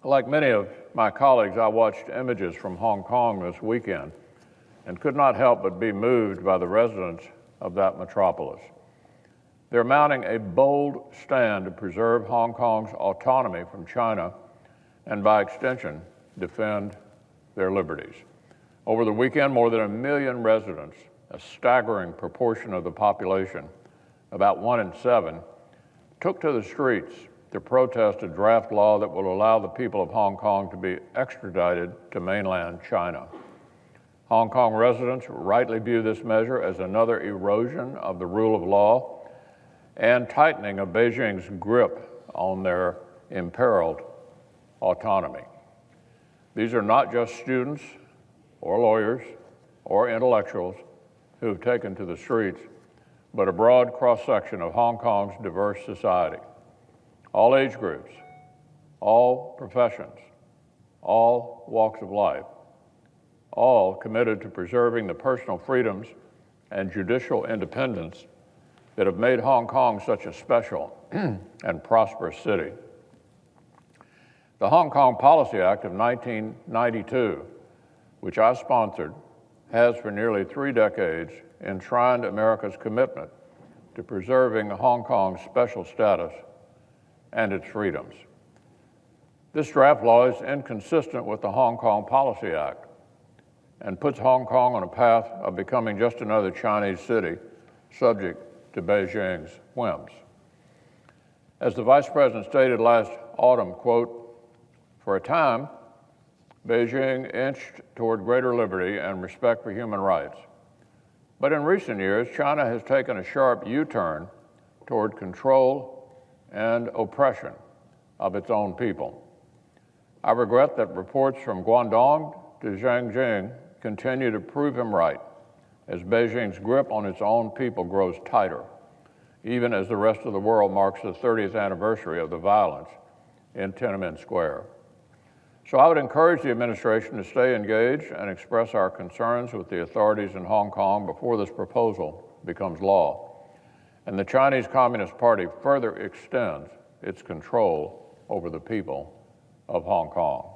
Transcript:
Like many of my colleagues, I watched images from Hong Kong this weekend and could not help but be moved by the residents of that metropolis. They're mounting a bold stand to preserve Hong Kong's autonomy from China and, by extension, defend their liberties. Over the weekend, more than 1 million residents, a staggering proportion of the population, about 1 in 7, took to the streets to protest a draft law that will allow the people of Hong Kong to be extradited to mainland China. Hong Kong residents rightly view this measure as another erosion of the rule of law and tightening of Beijing's grip on their imperiled autonomy. These are not just students or lawyers or intellectuals who have taken to the streets, but a broad cross-section of Hong Kong's diverse society. All age groups, all professions, all walks of life, all committed to preserving the personal freedoms and judicial independence that have made Hong Kong such a special and prosperous city. The Hong Kong Policy Act of 1992, which I sponsored, has for nearly 3 decades enshrined America's commitment to preserving Hong Kong's special status and its freedoms. This draft law is inconsistent with the Hong Kong Policy Act and puts Hong Kong on a path of becoming just another Chinese city subject to Beijing's whims. As the Vice President stated last autumn, quote, "For a time, Beijing inched toward greater liberty and respect for human rights. But in recent years, China has taken a sharp U-turn toward control and oppression of its own people. I regret that reports from Guangdong to Zhejiang continue to prove him right as Beijing's grip on its own people grows tighter, even as the rest of the world marks the 30th anniversary of the violence in Tiananmen Square. So I would encourage the administration to stay engaged and express our concerns with the authorities in Hong Kong before this proposal becomes law, and the Chinese Communist Party further extends its control over the people of Hong Kong."